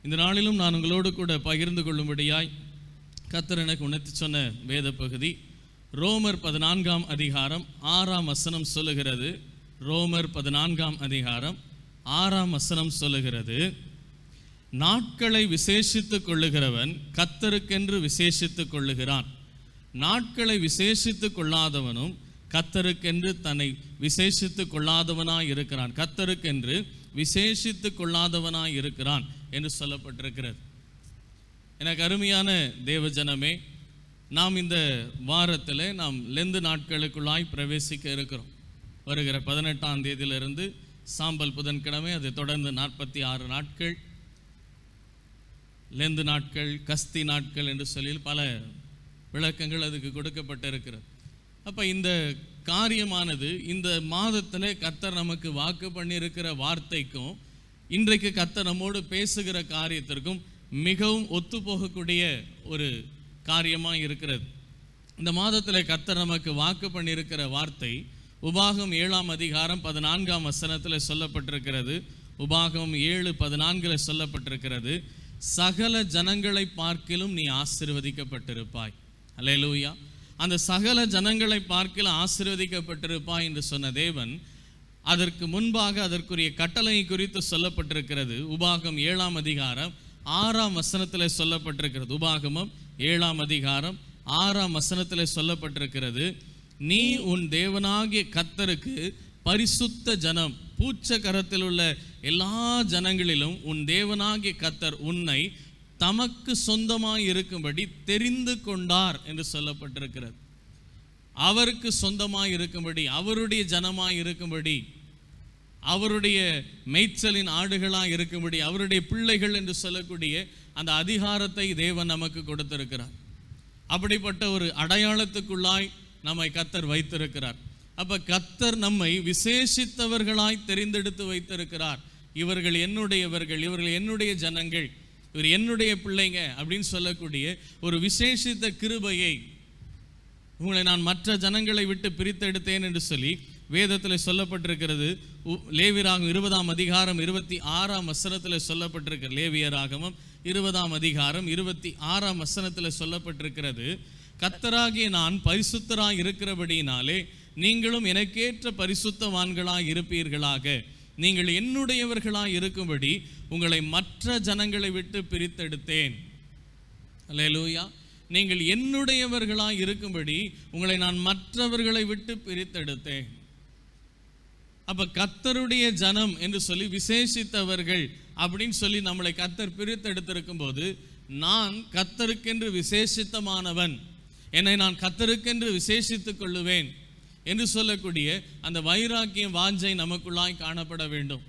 இந்த நாளிலும் நான் உங்களோடு கூட பகிர்ந்து கொள்ளும்படியாய் கர்த்தர் எனக்கு உணர்த்தி சொன்ன வேத பகுதி ரோமர் 14 அதிகாரம் 6 வசனம் சொல்லுகிறது. ரோமர் 14 அதிகாரம் 6 வசனம் சொல்லுகிறது, நாட்களை விசேஷித்துக் கொள்ளுகிறவன் கர்த்தருக்கென்று விசேஷித்துக் கொள்ளுகிறான், நாட்களை விசேஷித்துக் கொள்ளாதவனும் கர்த்தருக்கென்று தன்னை விசேஷித்துக் கொள்ளாதவனாய் இருக்கிறான், கர்த்தருக்கென்று விசேஷித்துக் கொள்ளாதவனாய் இருக்கிறான் என்று சொல்லப்பட்டிருக்கிறது. எனக்கு அருமையான தேவஜனமே, நாம் இந்த வாரத்தில் நாம் லெந்து நாட்களுக்குள்ளாய் பிரவேசிக்க இருக்கிறோம். வருகிற 18ஆம் தேதியிலிருந்து சாம்பல் புதன்கிழமை, அதை தொடர்ந்து 46 நாட்கள் லெந்து நாட்கள், கஸ்தி நாட்கள் என்று சொல்லி பல விளக்கங்கள் அதுக்கு கொடுக்கப்பட்டிருக்கிறது. அப்போ இந்த காரியமானது இந்த மாதத்தில் கர்த்தர் நமக்கு வாக்கு பண்ணியிருக்கிற வார்த்தைக்கும் இன்றைக்கு கர்த்தர் நம்மோடு பேசுகிற காரியத்திற்கும் மிகவும் ஒத்து போகக்கூடிய ஒரு காரியமாக இருக்கிறது. இந்த மாதத்தில் கர்த்தர் நமக்கு வாக்கு பண்ணியிருக்கிற வார்த்தை உபாகம் 7 அதிகாரம் 14 வசனத்தில் சொல்லப்பட்டிருக்கிறது. உபாகம் 7:14 சொல்லப்பட்டிருக்கிறது, சகல ஜனங்களை பார்க்கிலும் நீ ஆசீர்வதிக்கப்பட்டிருப்பாய். அல்லேலூயா. அந்த சகல ஜனங்களை பார்க்கிலும் ஆசீர்வதிக்கப்பட்டிருப்பாய் என்று சொன்ன தேவன் அதற்கு முன்பாக அதற்குரிய கட்டளை குறித்து சொல்லப்பட்டிருக்கிறது. உபாகம் 7 அதிகாரம் 6 வசனத்தில் சொல்லப்பட்டிருக்கிறது. உபாகமம் 7 அதிகாரம் 6 வசனத்தில் சொல்லப்பட்டிருக்கிறது, நீ உன் தேவனாகிய கர்த்தருக்கு பரிசுத்த ஜனம், பூச்ச கரத்தில் உள்ள எல்லா ஜனங்களிலும் உன் தேவனாகிய கர்த்தர் உன்னை தமக்கு சொந்தமாய் இருக்கும்படி தெரிந்து கொண்டார் என்று சொல்லப்பட்டிருக்கிறது. அவருக்கு சொந்தமாய் இருக்கும்படி, அவருடைய ஜனமாய் இருக்கும்படி, அவருடைய மேய்ச்சலின் ஆடுகளாய் இருக்கும்படி, அவருடைய பிள்ளைகள் என்று சொல்லக்கூடிய அந்த அதிகாரத்தை தேவன் நமக்கு கொடுத்திருக்கிறார். அப்படிப்பட்ட ஒரு அடையாளத்துக்குள்ளாய் நம்மை கர்த்தர் வைத்திருக்கிறார். அப்ப கர்த்தர் நம்மை விசேஷித்தவர்களாய் தெரிந்தெடுத்து வைத்திருக்கிறார். இவர்கள் என்னுடையவர்கள், இவர்கள் என்னுடைய ஜனங்கள், இவர் என்னுடைய பிள்ளைங்க அப்படின்னு சொல்லக்கூடிய ஒரு விசேஷித்த கிருபையை, உங்களை நான் மற்ற ஜனங்களை விட்டு பிரித்தெடுத்தேன் என்று சொல்லி வேதத்தில் சொல்லப்பட்டிருக்கிறது. லேவியராகமம் 20 அதிகாரம் 26 வசனத்தில் சொல்லப்பட்டிருக்கிறது. லேவியராகமம் 20 அதிகாரம் 26 வசனத்தில் சொல்லப்பட்டிருக்கிறது, கர்த்தராகிய நான் பரிசுத்தராய் இருக்கிறபடியினாலே நீங்களும் எனக்கேற்ற பரிசுத்தவான்களாய் இருப்பீர்களாக, நீங்கள் என்னுடையவர்களாய் இருக்கும்படி உங்களை மற்ற ஜனங்களை விட்டு பிரித்தெடுத்தேன். அல்லேலூயா. நீங்கள் என்னுடையவர்களாய் இருக்கும்படி உங்களை நான் மற்றவர்களை விட்டு பிரித்தெடுத்தேன். அப்ப கர்த்தருடைய ஜனம் என்று சொல்லி விசேஷித்தவர்கள் அப்படின்னு சொல்லி நம்மளை கர்த்தர் பிரித்தெடுத்திருக்கும் போது, நான் கர்த்தருக்கென்று விசேஷித்தமானவன், என்னை நான் கர்த்தருக்கென்று விசேஷித்துக் கொள்ளுவேன் என்று சொல்லக்கூடிய அந்த வைராக்கியம், வாஞ்சை நமக்குள்ளாய் காணப்பட வேண்டும்.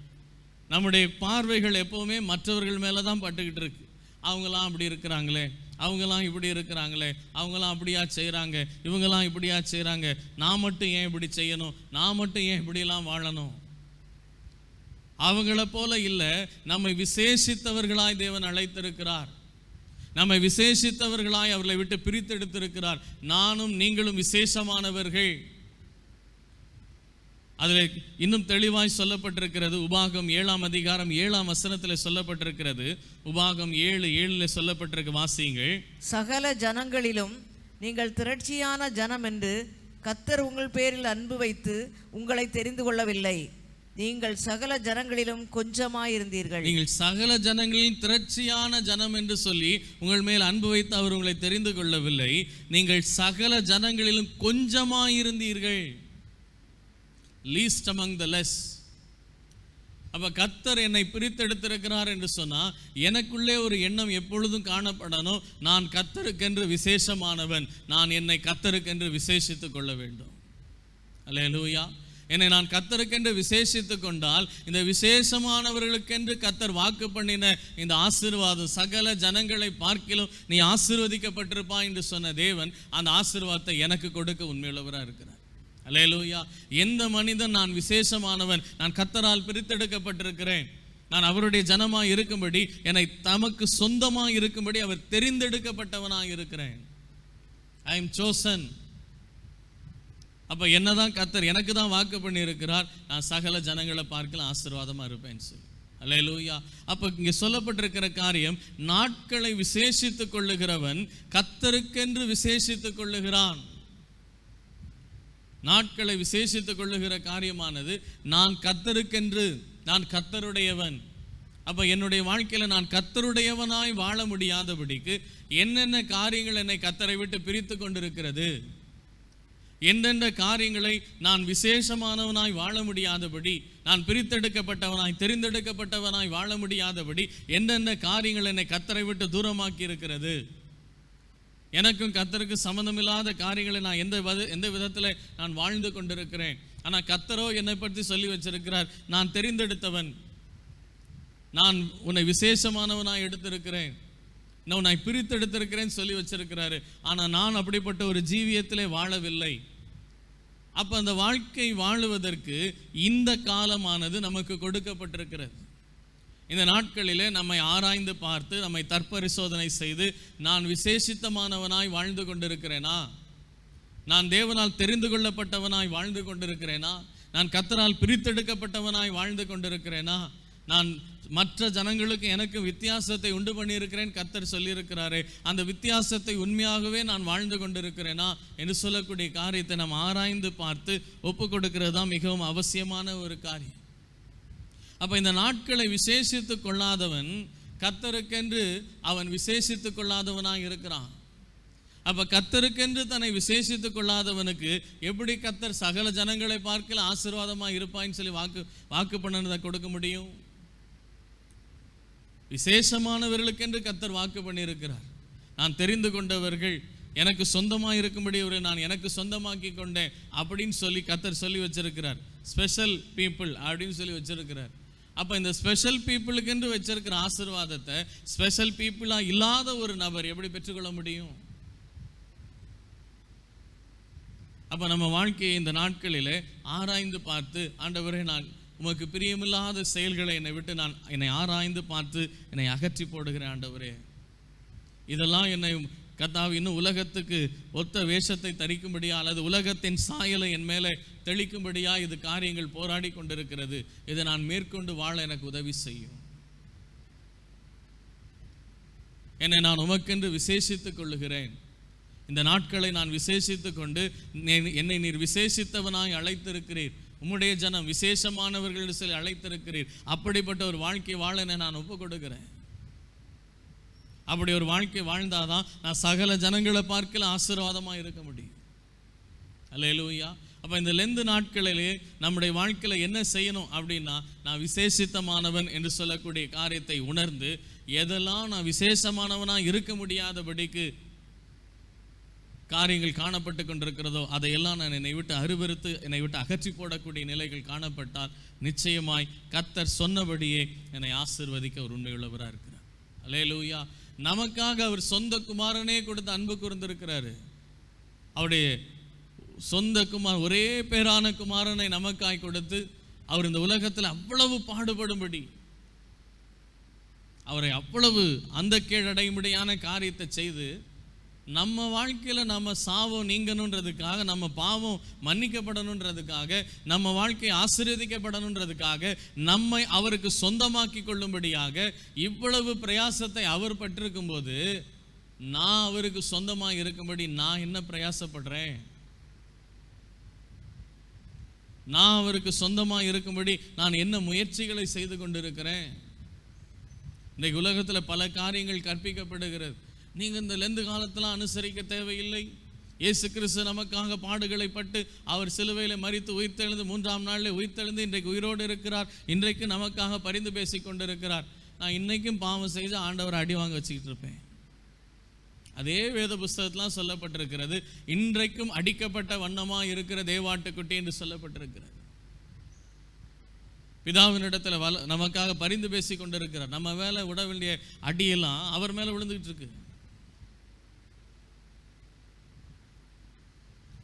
நம்முடைய பார்வைகள் எப்போவுமே மற்றவர்கள் மேலே தான் பட்டுக்கிட்டு இருக்கு. அவங்களாம் அப்படி இருக்கிறாங்களே, அவங்களாம் இப்படி இருக்கிறாங்களே, அவங்களாம் அப்படியா செய்கிறாங்க, இவங்கெல்லாம் இப்படியா செய்கிறாங்க, நான் மட்டும் ஏன் இப்படி செய்யணும், நான் மட்டும் ஏன் இப்படியெல்லாம் வாழணும். அவங்கள போல இல்லை, நம்மை விசேஷித்தவர்களாய் தேவன் அழைத்திருக்கிறார். நம்மை விசேஷித்தவர்களாய் அவர்களை விட்டு பிரித்தெடுத்திருக்கிறார். நானும் நீங்களும் விசேஷமானவர்கள். அதில் இன்னும் தெளிவாய் சொல்லப்பட்டிருக்கிறது. உபாகம் 7 அதிகாரம் 7 வசனத்தில் சொல்லப்பட்டிருக்கிறது. உபாகம் 7:7 சொல்லப்பட்டிருக்க வாசியுங்கள், சகல ஜனங்களிலும் நீங்கள் திரட்சியான ஜனம் என்று கர்த்தர் உங்கள் பேரில் அன்பு வைத்து உங்களை தெரிந்து கொள்ளவில்லை, நீங்கள் சகல ஜனங்களிலும் கொஞ்சமாயிருந்தீர்கள். நீங்கள் சகல ஜனங்களின் திரட்சியான ஜனம் என்று சொல்லி உங்கள் மேல் அன்பு வைத்து அவர் உங்களை தெரிந்து கொள்ளவில்லை, நீங்கள் சகல ஜனங்களிலும் கொஞ்சமாயிருந்தீர்கள், least among the less. அப்ப கர்த்தர் என்னை பிரித்தெடுத்திருக்கிறார் என்று சொன்னா எனக்குள்ளே ஒரு எண்ணம் எப்பொழுதும் காணப்படணும், நான் கர்த்தருக்கென்று விசேஷமானவன், நான் என்னை கர்த்தருக்கென்று விசேஷித்துக் கொள்ள வேண்டும். அல்லேலூயா. என்னை நான் கர்த்தருக்கென்று விசேஷித்துக் கொண்டால் இந்த விசேஷமானவர்களுக்கென்று கர்த்தர் வாக்கு பண்ணின இந்த ஆசீர்வாதம், சகல ஜனங்களை பார்க்கிலும் நீ ஆசீர்வதிக்கப்பட்டிருப்பாய் என்று சொன்ன தேவன் அந்த ஆசீர்வாதத்தை எனக்கு கொடுக்க உண்மையுள்ளவராக இருக்கிறார். அல்லேலூயா. எந்த மனிதன் நான் விசேஷமானவன், நான் கர்த்தரால் பிரித்தெடுக்கப்பட்டிருக்கிறேன், நான் அவருடைய ஜனமாய் இருக்கும்படி, என்னை தமக்கு சொந்தமாய் இருக்கும்படி அவர் தெரிந்தெடுக்கப்பட்டவனாய் இருக்கிறேன். I am chosen. அப்ப என்னதான் கர்த்தர் எனக்கு தான் வாக்கு பண்ணி இருக்கிறார், நான் சகல ஜனங்களை பார்க்கலாம் ஆசீர்வாதமா இருப்பேன்னு சொல்லி. அல்லேலூயா. அப்ப இங்கே சொல்லப்பட்டிருக்கிற காரியம், நாட்களை விசேஷித்துக் கொள்ளுகிறவன் கர்த்தருக்கென்று விசேஷித்துக் கொள்ளுகிறான். நாட்களை விசேஷித்துக் கொள்ளுகிற காரியமானது, நான் கர்த்தருக்கென்று, நான் கர்த்தருடையவன். அப்ப என்னுடைய வாழ்க்கையில நான் கர்த்தருடையவனாய் வாழ முடியாதபடிக்கு என்னென்ன காரியங்கள் என்னை கர்த்தரை விட்டு பிரித்து கொண்டிருக்கிறது, எந்தெந்த காரியங்களை நான் விசேஷமானவனாய் வாழ முடியாதபடி, நான் பிரித்தெடுக்கப்பட்டவனாய் தெரிந்தெடுக்கப்பட்டவனாய் வாழ முடியாதபடி எந்தெந்த காரியங்கள் என்னை கர்த்தரை விட்டு தூரமாக்கி இருக்கிறது, எனக்கும் கர்த்தருக்கு சம்பந்தமில்லாத காரியங்களை நான் எந்த விதத்தில் நான் வாழ்ந்து கொண்டிருக்கிறேன். ஆனால் கர்த்தரோ என்னை பற்றி சொல்லி வச்சிருக்கிறார், நான் தெரிந்தெடுத்தவன், நான் உன்னை விசேஷமானவனாய் எடுத்திருக்கிறேன், நான் உன்னை பிரித்தெடுத்திருக்கிறேன்னு சொல்லி வச்சிருக்கிறாரு. ஆனால் நான் அப்படிப்பட்ட ஒரு ஜீவியத்திலே வாழவில்லை. அப்போ அந்த வாழ்க்கை வாழுவதற்கு இந்த காலமானது நமக்கு கொடுக்கப்பட்டிருக்கிறது. இந்த நாட்களிலே நம்மை ஆராய்ந்து பார்த்து, நம்மை தற்பரிசோதனை செய்து, நான் விசேஷித்தமானவனாய் வாழ்ந்து கொண்டிருக்கிறேனா, நான் தேவனால் தெரிந்து கொள்ளப்பட்டவனாய் வாழ்ந்து கொண்டிருக்கிறேனா, நான் கர்த்தரால் பிரித்தெடுக்கப்பட்டவனாய் வாழ்ந்து கொண்டிருக்கிறேனா, நான் மற்ற ஜனங்களுக்கு எனக்கு வித்தியாசத்தை உண்டு பண்ணியிருக்கிறேன் கர்த்தர் சொல்லியிருக்கிறாரே, அந்த வித்தியாசத்தை உண்மையாகவே நான் வாழ்ந்து கொண்டிருக்கிறேனா என்று சொல்லக்கூடிய காரியத்தை நாம் ஆராய்ந்து பார்த்து ஒப்பு கொடுக்கிறது தான் மிகவும் அவசியமான ஒரு காரியம். அப்போ இந்த நாட்களை விசேஷித்து கொள்ளாதவன் கர்த்தருக்கென்று அவன் விசேஷித்து கொள்ளாதவனாக இருக்கிறான். அப்போ கர்த்தருக்கென்று தன்னை விசேஷித்து கொள்ளாதவனுக்கு எப்படி கர்த்தர் சகல ஜனங்களை பார்க்கல ஆசீர்வாதமாக இருப்பாயின்னு சொல்லி வாக்கு பண்ணதை கொடுக்க முடியும்? விசேஷமானவர்களுக்கென்று கர்த்தர் வாக்கு பண்ணியிருக்கிறார். நான் தெரிந்து கொண்டவர்கள், எனக்கு சொந்தமாக இருக்கும்படி நான் எனக்கு சொந்தமாக்கி கொண்டேன் அப்படின்னு சொல்லி கர்த்தர் சொல்லி வச்சிருக்கிறார். ஸ்பெஷல் பீப்புள் அப்படின்னு சொல்லி வச்சிருக்கிறார். அப்போ இந்த ஸ்பெஷல் பீப்புளுக்கென்று வச்சிருக்கிற ஆசீர்வாதத்தை ஸ்பெஷல் பீப்புளாக இல்லாத ஒரு நபர் எப்படி பெற்றுக்கொள்ள முடியும்? அப்போ நம்ம வாழ்க்கையை இந்த நாட்களிலே ஆராய்ந்து பார்த்து, ஆண்டவரே நான் உமக்கு பிரியமில்லாத செயல்களை என்னை விட்டு என்னை ஆராய்ந்து பார்த்து என்னை அகற்றி போடுகிறேன் ஆண்டவரே. இதெல்லாம் என்னை கர்த்தாவே இன்னும் உலகத்துக்கு ஒத்த வேஷத்தை தரிக்கும்படியா அல்லது உலகத்தின் சாயலை என் மேலே தெளிக்கும்படியா இது காரியங்கள் போராடி கொண்டிருக்கிறது. இதை நான் மேற்கொண்டு வாழ எனக்கு உதவி செய்யும். என்னை நான் உமக்கென்று விசேஷித்துக் கொள்ளுகிறேன். இந்த நாட்களை நான் விசேஷித்து கொண்டு, என்னை நீர் விசேஷித்தவனாய் அழைத்திருக்கிறீர், உம்முடைய ஜனம் விசேஷமானவர்கள் சொல்லி அழைத்திருக்கிறீர். அப்படிப்பட்ட ஒரு வாழ்க்கை வாழ நான் ஒப்பு கொடுக்கிறேன். அப்படி ஒரு வாழ்க்கை வாழ்ந்தாதான் நான் சகல ஜனங்களை பார்க்கல ஆசீர்வாதமாக இருக்க முடியும். அல்லேலூயா. அப்போ இந்த லெந்து நாட்களிலே நம்முடைய வாழ்க்கையில் என்ன செய்யணும் அப்படின்னா, நான் விசேஷித்தமானவன் என்று சொல்லக்கூடிய காரியத்தை உணர்ந்து, எதெல்லாம் நான் விசேஷமானவனாக இருக்க முடியாதபடிக்கு காரியங்கள் காணப்பட்டு கொண்டிருக்கிறதோ அதையெல்லாம் நான் என்னை விட்டு அருவருத்து என்னை விட்டு அகற்றி போடக்கூடிய நிலைகள் காணப்பட்டால் நிச்சயமாய் கர்த்தர் சொன்னபடியே என்னை ஆசீர்வதிக்க ஒரு உண்மையுள்ளவராக இருக்கிறார். அல்லேலூயா. நமக்காக அவர் சொந்த குமாரனே கொடுத்து அன்பு கூர்ந்திருக்கிறாரு. அவருடைய சொந்த குமார், ஒரே பேரான குமாரனை நமக்காய் கொடுத்து அவர் இந்த உலகத்தில் அவ்வளவு பாடுபடும்படி, அவரை அவ்வளவு அந்த கீழடையும்படியான காரியத்தை செய்து, நம்ம வாழ்க்கையில் நம்ம சாவம் நீங்கணுன்றதுக்காக, நம்ம பாவம் மன்னிக்கப்படணுன்றதுக்காக, நம்ம வாழ்க்கை ஆசீர்வதிக்கப்படணுன்றதுக்காக, நம்மை அவருக்கு சொந்தமாக்கி கொள்ளும்படியாக இவ்வளவு பிரயாசத்தை அவர் பட்டிருக்கும் போது, நான் அவருக்கு சொந்தமாக இருக்கும்படி நான் என்ன பிரயாசப்படுறேன்? நான் அவருக்கு சொந்தமாக இருக்கும்படி நான் என்ன முயற்சிகளை செய்து கொண்டிருக்கிறேன்? இன்றைக்கு உலகத்தில் பல காரியங்கள் கற்பிக்கப்படுகிறது. நீங்கள் இந்த லெந்து காலத்தில் அனுசரிக்க தேவையில்லை. இயேசு கிறிஸ்து நமக்காக பாடுகளை பட்டு அவர் சிலுவையில் மரித்து உயிர்த்தெழுந்து 3ஆம் நாளில் உயிர்த்தெழுந்து இன்றைக்கு உயிரோடு இருக்கிறார். இன்றைக்கு நமக்காக பரிந்து பேசி கொண்டிருக்கிறார். நான் இன்றைக்கும் பாவம் செய்து ஆண்டவரை அடி வாங்க வச்சுக்கிட்டு இருப்பேன். அதே வேத புஸ்தகத்திலாம் சொல்லப்பட்டிருக்கிறது, இன்றைக்கும் அடிக்கப்பட்ட வண்ணமாக இருக்கிற தேவாட்டுக்குட்டி என்று சொல்லப்பட்டிருக்கிறது. பிதாவினிடத்தில் நமக்காக பரிந்து பேசி கொண்டிருக்கிறார். நம்ம மேலே விட வேண்டிய அடியெல்லாம் அவர் மேலே விழுந்துகிட்டு இருக்கு.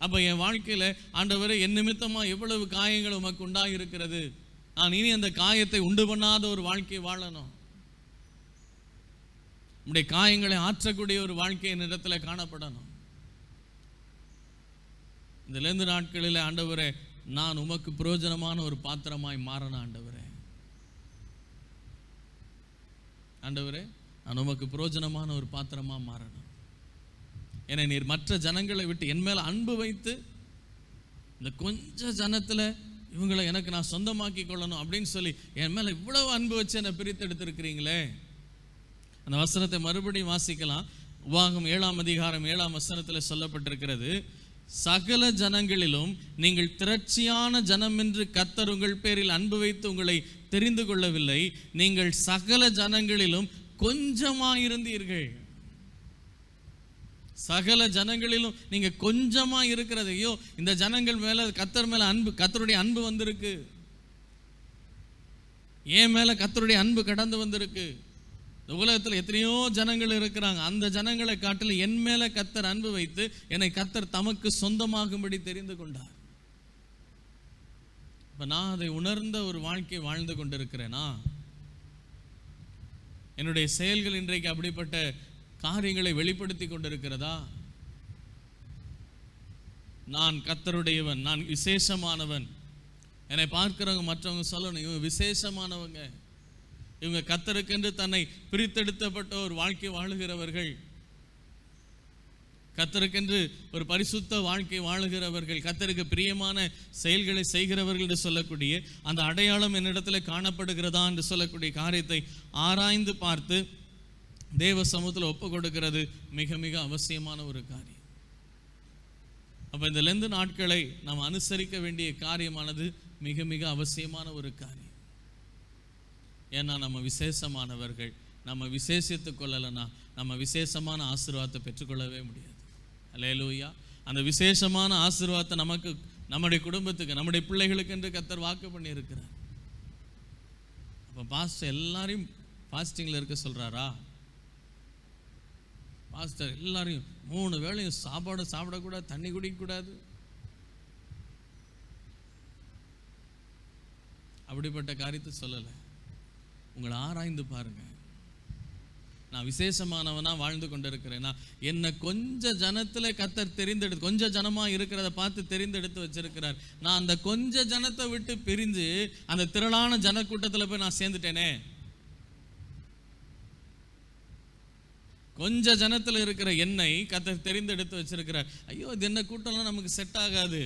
அப்போ என் வாழ்க்கையில் ஆண்டவரே, என் நிமித்தமாக எவ்வளவு காயங்கள் உமக்கு உண்டாகி இருக்கிறது, நான் இனி அந்த காயத்தை உண்டு பண்ணாத ஒரு வாழ்க்கை வாழணும். நம்முடைய காயங்களை ஆற்றக்கூடிய ஒரு வாழ்க்கை என்னிடத்தில் காணப்படணும். இந்த லெந்து நாட்களில் ஆண்டவரே, நான் உமக்கு பிரயோஜனமான ஒரு பாத்திரமாய் மாறணும் ஆண்டவரே. ஆண்டவரே, நான் உமக்கு பிரயோஜனமான ஒரு பாத்திரமா மாறணும். என்னை நீர் மற்ற ஜனங்களை விட்டு என் மேல அன்பு வைத்து இந்த கொஞ்ச ஜனத்துல இவங்களை எனக்கு நான் சொந்தமாக்கி கொள்ளணும் அப்படின்னு சொல்லி என் மேல இவ்வளவு அன்பு வச்சு என்னை பிரித்து எடுத்திருக்கிறீங்களே. அந்த வசனத்தை மறுபடியும் வாசிக்கலாம். உபாகமம் 7ஆம் அதிகாரம் 7ஆம் வசனத்தில் சொல்லப்பட்டிருக்கிறது, சகல ஜனங்களிலும் நீங்கள் திரட்சியான ஜனம் என்று கர்த்தர் உங்கள் பேரில் அன்பு வைத்து உங்களை தெரிந்து கொள்ளவில்லை, நீங்கள் சகல ஜனங்களிலும் கொஞ்சமாயிருந்தீர்கள். சகல ஜனங்களிலும் நீங்க கொஞ்சமா இருக்கிறதையோ, இந்த ஜனங்கள் மேல கர்த்தர் மேல அன்பு, கர்த்தருடைய அன்பு வந்திருக்கு, என் மேல கர்த்தருடைய அன்பு கடந்து வந்திருக்கு. இந்த உலகத்தில் எத்தனையோ ஜனங்கள் இருக்கிறாங்க, அந்த ஜனங்களை காட்டிலும் என் மேல கர்த்தர் அன்பு வைத்து என்னை கர்த்தர் தமக்கு சொந்தமாகும்படி தெரிந்து கொண்டார். இப்ப நான் அதை உணர்ந்த ஒரு வாழ்க்கை வாழ்ந்து கொண்டிருக்கிறேனா? என்னுடைய செயல்கள் இன்றைக்கு அப்படிப்பட்ட காரியங்களை வெளிப்படுத்தி கொண்டிருக்கிறதா? நான் கர்த்தருடையவன், நான் விசேஷமானவன். என்னை பார்க்கிறவங்க மற்றவங்க சொல்லணும், இவங்க விசேஷமானவங்க, இவங்க கர்த்தருக்கென்று தன்னை பிரித்தெடுக்கப்பட்ட ஒரு வாழ்க்கை வாழுகிறவர்கள், கர்த்தருக்கென்று ஒரு பரிசுத்த வாழ்க்கை வாழுகிறவர்கள், கர்த்தருக்கு பிரியமான செயல்களை செய்கிறவர்கள் என்று சொல்லக்கூடிய அந்த அடையாளம் என்னிடத்தில் காணப்படுகிறதா என்று சொல்லக்கூடிய காரியத்தை ஆராய்ந்து பார்த்து தேவ சமூகத்தில் ஒப்பு கொடுக்கிறது மிக மிக அவசியமான ஒரு காரியம். அப்போ இந்த லெந்து நாட்களை நாம் அனுசரிக்க வேண்டிய காரியமானது மிக மிக அவசியமான ஒரு காரியம். ஏன்னா நம்ம விசேஷமானவர்கள். நம்ம விசேஷித்து கொள்ளலைன்னா நம்ம விசேஷமான ஆசீர்வாதத்தை பெற்றுக்கொள்ளவே முடியாது. அல்லேலூயா. அந்த விசேஷமான ஆசீர்வாதத்தை நமக்கு, நம்முடைய குடும்பத்துக்கு, நம்முடைய பிள்ளைகளுக்கு என்று கர்த்தர் வாக்கு பண்ணி இருக்கிறார். அப்போ பாஸ்டர் எல்லாரையும் ஃபாஸ்டிங்கில் இருக்க சொல்கிறாரா? பாஸ்டர் எல்லாரையும் 3 வேளையும் சாப்பாடு சாப்பிடக்கூடாது, தண்ணி குடிக்கக்கூடாது, அப்படிப்பட்ட காரியத்தை சொல்லலை. உங்களை ஆராய்ந்து பாருங்க. நான் விசேஷமானவனா வாழ்ந்து கொண்டிருக்கிறேன்னா, என்னை கொஞ்ச ஜனத்துல கர்த்தர் தெரிந்தெடுத்து, கொஞ்ச ஜனமா இருக்கிறத பார்த்து தெரிந்தெடுத்து வச்சிருக்கிறார். நான் அந்த கொஞ்ச ஜனத்தை விட்டு பிரிஞ்சு அந்த திரளான ஜனக்கூட்டத்தில் போய் நான் சேர்ந்துட்டேனே. கொஞ்ச ஜனத்துல இருக்கிற என்னை கர்த்தர் தெரிந்தெடுத்து வச்சிருக்கிறார். ஐயோ, இது என்ன கூட்டம்லாம் நமக்கு செட் ஆகாது,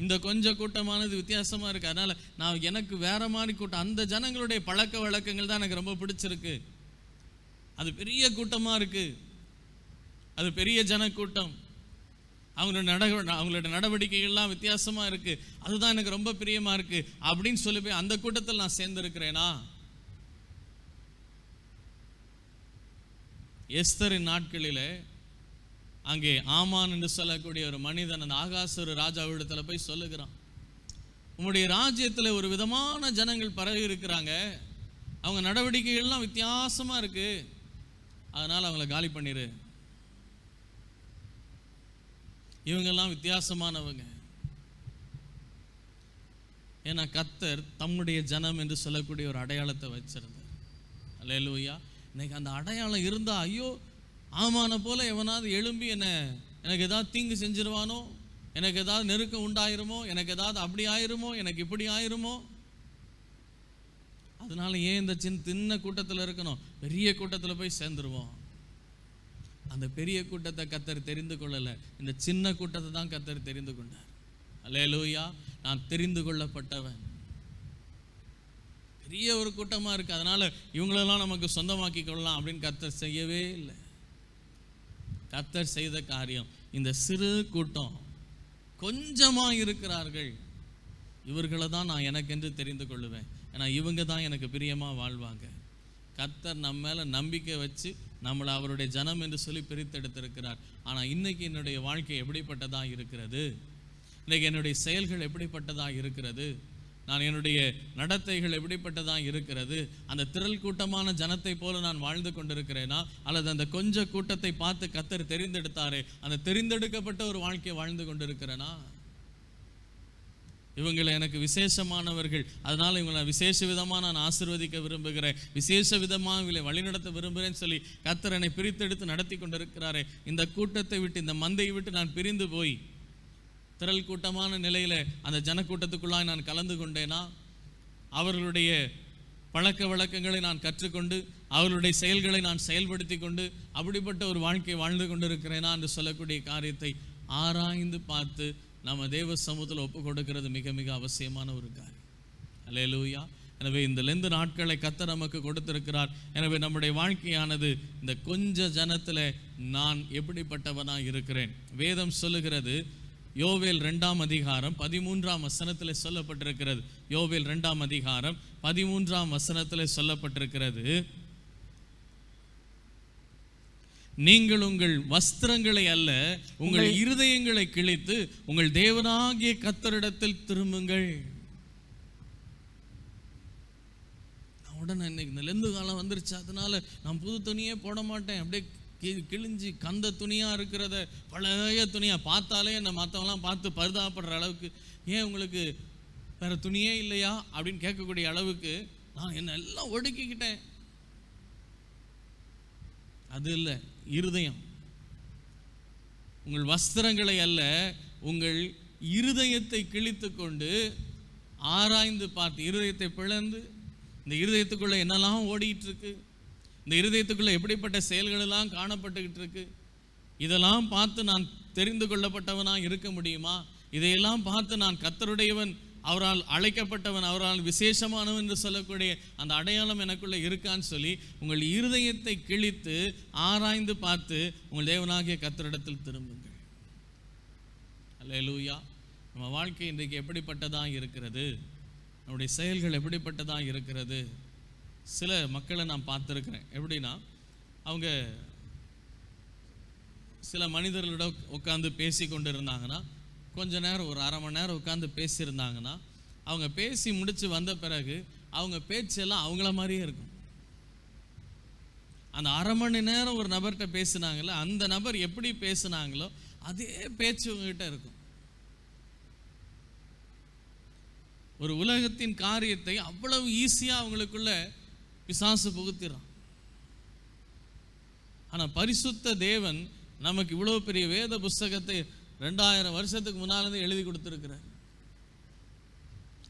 இந்த கொஞ்ச கூட்டமானது வித்தியாசமா இருக்கு, அதனால நான் எனக்கு வேற மாதிரி கூட்டம், அந்த ஜனங்களுடைய பழக்க வழக்கங்கள் தான் எனக்கு ரொம்ப பிடிச்சிருக்கு, அது பெரிய கூட்டமா இருக்கு, அது பெரிய ஜனக்கூட்டம், அவங்களோட நடவடிக்கைகள்லாம் வித்தியாசமா இருக்கு, அதுதான் எனக்கு ரொம்ப பிரியமா இருக்கு அப்படின்னு சொல்லி போய் அந்த கூட்டத்தில் நான் சேர்ந்திருக்கிறேனா? எஸ்தரின் நாட்களிலே அங்கே ஆமான் என்று சொல்லக்கூடிய ஒரு மனிதன் அந்த ஆகாசூர் ராஜாவிடத்தில் போய் சொல்லுகிறான், உங்களுடைய ராஜ்யத்தில் ஒரு விதமான ஜனங்கள் பரவி இருக்கிறாங்க, அவங்க நடவடிக்கைகள்லாம் வித்தியாசமா இருக்கு, அதனால அவங்கள காலி பண்ணிரு, இவங்கெல்லாம் வித்தியாசமானவங்க. ஏன்னா கர்த்தர் தம்முடைய ஜனம் என்று சொல்லக்கூடிய ஒரு அடையாளத்தை வச்சிருந்தார். அல்லேலூயா. இன்னைக்கு அந்த அடையாளம் இருந்தா, ஐயோ ஆமான போல எவனாவது எழும்பி எனக்கு ஏதாவது தீங்கு செஞ்சிருவானோ, எனக்கு ஏதாவது நெருக்கம் உண்டாயிருமோ, எனக்கு ஏதாவது அப்படி ஆயிருமோ, எனக்கு இப்படி ஆயிருமோ, அதனால ஏன் இந்த சின்ன கூட்டத்தில் இருக்கணும், பெரிய கூட்டத்தில் போய் சேர்ந்துருவோம். அந்த பெரிய கூட்டத்தை கர்த்தர் தெரிந்து கொள்ளலை, இந்த சின்ன கூட்டத்தை தான் கர்த்தர் தெரிந்து கொண்டார். அல்லேலூயா. நான் தெரிந்து கொள்ளப்பட்டவன். பெரிய ஒரு கூட்டமா இருக்கு, அதனால இவங்களெல்லாம் நமக்கு சொந்தமாக்கி கொள்ளலாம் அப்படின்னு கர்த்தர் செய்யவே இல்லை. கர்த்தர் செய்த காரியம், இந்த சிறு கூட்டம் கொஞ்சமா இருக்கிறார்கள், இவர்களை தான் நான் எனக்கென்று தெரிந்து கொள்ளுவேன், ஏன்னா இவங்க தான் எனக்கு பிரியமா வாழ்வாங்க. கர்த்தர் நம்ம மேல நம்பிக்கை வச்சு நம்மளை அவருடைய ஜனம் என்று சொல்லி பிரித்தெடுத்திருக்கிறார். ஆனா இன்னைக்கு என்னுடைய வாழ்க்கை எப்படிப்பட்டதா இருக்கிறது? இன்னைக்கு என்னுடைய செயல்கள் எப்படிப்பட்டதா இருக்கிறது? நான் என்னுடைய நடத்தைகள் எப்படிப்பட்டதாக இருக்கிறது? அந்த திரள் கூட்டமான ஜனத்தை போல நான் வாழ்ந்து கொண்டிருக்கிறேனா, அல்லது அந்த கொஞ்ச கூட்டத்தை பார்த்து கர்த்தர் தெரிந்தெடுத்தாரே அந்த தெரிந்தெடுக்கப்பட்ட ஒரு வாழ்க்கையை வாழ்ந்து கொண்டிருக்கிறேனா? இவங்களை எனக்கு விசேஷமானவர்கள், அதனால இவங்களை விசேஷ விதமாக நான் ஆசீர்வதிக்க விரும்புகிறேன், விசேஷ விதமாக இவங்களை வழிநடத்த விரும்புகிறேன்னு சொல்லி கர்த்தர் என்னை பிரித்தெடுத்து நடத்தி கொண்டிருக்கிறாரே, இந்த கூட்டத்தை விட்டு, இந்த மந்தையை விட்டு நான் பிரிந்து போய் திரள் கூட்டமான நிலையில அந்த ஜனக்கூட்டத்துக்குள்ளாய் நான் கலந்து கொண்டேனா, அவர்களுடைய பழக்க வழக்கங்களை நான் கற்றுக்கொண்டு அவர்களுடைய செயல்களை நான் செயல்படுத்தி கொண்டு அப்படிப்பட்ட ஒரு வாழ்க்கை வாழ்ந்து கொண்டிருக்கிறேனா என்று சொல்லக்கூடிய காரியத்தை ஆராய்ந்து பார்த்து நம்ம தேவ சமூகத்தில் ஒப்பு கொடுக்கிறது மிக மிக அவசியமான ஒரு காரியம். அல்லேலூயா. எனவே இந்த லெந்து நாட்களை கர்த்தர் நமக்கு கொடுத்திருக்கிறார். எனவே நம்முடைய வாழ்க்கையானது இந்த கொஞ்ச ஜனத்தில் நான் எப்படிப்பட்டவனாக இருக்கிறேன். வேதம் சொல்லுகிறது, யோவேல் 2ஆம் அதிகாரம் 13ஆம் வசனத்தில் சொல்லப்பட்டிருக்கிறது. யோவேல் 2ஆம் அதிகாரம் 13ஆம் வசனத்தில் சொல்லப்பட்டிருக்கிறது, நீங்கள் உங்கள் வஸ்திரங்களை அல்ல உங்கள் இருதயங்களை கிழித்து உங்கள் தேவனாகிய கர்த்தரிடத்தில் திரும்புங்கள். உடனே இன்னைக்கு இந்த லெந்து காலம் வந்துருச்சு, அதனால நான் புது துணியே போட மாட்டேன், அப்படியே கிழிஞ்சி கந்த துணியாக இருக்கிறத பழைய துணியாக பார்த்தாலே என்னை மற்றவங்களாம் பார்த்து பரிதாபப்படுற அளவுக்கு, ஏன் உங்களுக்கு வேறு துணியே இல்லையா அப்படின்னு கேட்கக்கூடிய அளவுக்கு நான் என்னை எல்லாம் ஒடுக்கிக்கிட்டேன். அது இல்லை, இருதயம். உங்கள் வஸ்திரங்களை அல்ல உங்கள் இருதயத்தை கிழித்து கொண்டு ஆராய்ந்து பார்த்து, இருதயத்தை பிளந்து இந்த இருதயத்துக்குள்ளே என்னெல்லாம் ஓடிக்கிட்டு இருக்கு, இந்த இருதயத்துக்குள்ளே எப்படிப்பட்ட செயல்கள் எல்லாம் காணப்பட்டுக்கிட்டு இருக்கு, இதெல்லாம் பார்த்து நான் தெரிந்து கொள்ளப்பட்டவனாக இருக்க முடியுமா? இதையெல்லாம் பார்த்து நான் கர்த்தருடையவன், அவரால் அழைக்கப்பட்டவன், அவரால் விசேஷமானவன் என்று சொல்லக்கூடிய அந்த அடையாளம் எனக்குள்ளே இருக்கான்னு சொல்லி உங்கள் இருதயத்தை கிழித்து ஆராய்ந்து பார்த்து உங்கள் தேவனாகிய கர்த்தரிடத்தில் திரும்புங்கள். அல்லேலூயா. நம்ம வாழ்க்கை இன்றைக்கு எப்படிப்பட்டதாக இருக்கிறது, நம்முடைய செயல்கள் எப்படிப்பட்டதாக இருக்கிறது. சில மக்களை நான் பார்த்துருக்கிறேன். எப்படின்னா, அவங்க சில மனிதர்களோட உட்காந்து பேசி கொண்டு இருந்தாங்கன்னா, கொஞ்ச நேரம் ஒரு அரை மணி நேரம் உட்காந்து பேசியிருந்தாங்கன்னா, அவங்க பேசி முடித்து வந்த பிறகு அவங்க பேச்செல்லாம் அவங்கள மாதிரியே இருக்கும். அந்த அரை மணி நேரம் ஒரு நபர்கிட்ட பேசுனாங்களோ, அந்த நபர் எப்படி பேசுனாங்களோ அதே பேச்சு உங்ககிட்ட இருக்கும். ஒரு உலகத்தின் காரியத்தை அவ்வளவு ஈஸியாக அவங்களுக்குள்ள பிசாசு புகுத்திறான். ஆனால் பரிசுத்த தேவன் நமக்கு இவ்வளோ பெரிய வேத புஸ்தகத்தை 2000 வருஷத்துக்கு முன்னாலேருந்து எழுதி கொடுத்துருக்கிறார்.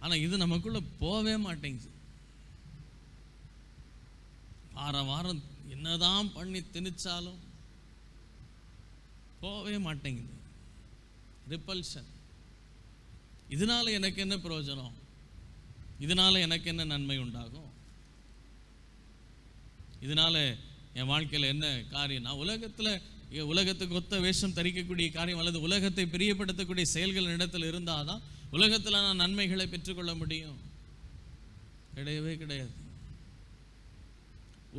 ஆனால் இது நமக்குள்ள போவே மாட்டேங்குது. வாரம் என்னதான் பண்ணி திணிச்சாலும் போவே மாட்டேங்குது. ரிப்பல்ஷன். இதனால எனக்கு என்ன பிரயோஜனம், இதனால எனக்கு என்ன நன்மை உண்டாகும், இதனால என் வாழ்க்கையில் என்ன காரியம், நான் உலகத்துக்கு ஒத்த வேஷம் தரிக்கக்கூடிய காரியம் அல்லது உலகத்தை பிரியப்படுத்தக்கூடிய செயல்கள் இடத்துல இருந்தால் தான் உலகத்தில் நான் நன்மைகளை பெற்றுக்கொள்ள முடியும். கிடையவே கிடையாது.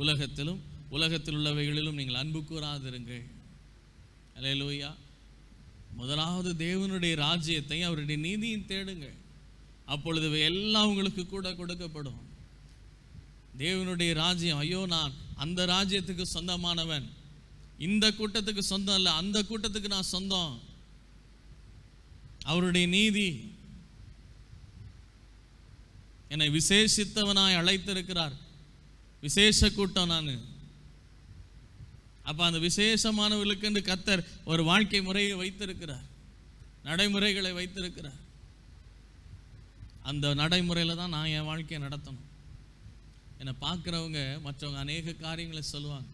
உலகத்திலும் உலகத்தில் உள்ளவைகளிலும் நீங்கள் அன்பு கூறாதிருங்கள். அல்லேலூயா. முதலாவது தேவனுடைய ராஜ்யத்தை அவருடைய நீதியும் தேடுங்கள், அப்பொழுது எல்லாம் உங்களுக்கு கூட கொடுக்கப்படும். தேவனுடைய ராஜ்யம், ஐயோ நான் அந்த ராஜ்யத்துக்கு சொந்தமானவன், இந்த கூட்டத்துக்கு சொந்தம் இல்லை, அந்த கூட்டத்துக்கு நான் சொந்தம். அவருடைய நீதி என்னை விசேஷித்தவனாய் அழைத்திருக்கிறார். விசேஷ கூட்டம் நான். அப்போ அந்த விசேஷமானவர்களுக்கு என்று கர்த்தர் ஒரு வாழ்க்கை முறையை வைத்திருக்கிறார், நடைமுறைகளை வைத்திருக்கிறார். அந்த நடைமுறையில் தான் நான் என் வாழ்க்கையை நடத்தணும். என்னை பார்க்குறவங்க மற்றவங்க அநேக காரியங்களை சொல்லுவாங்க,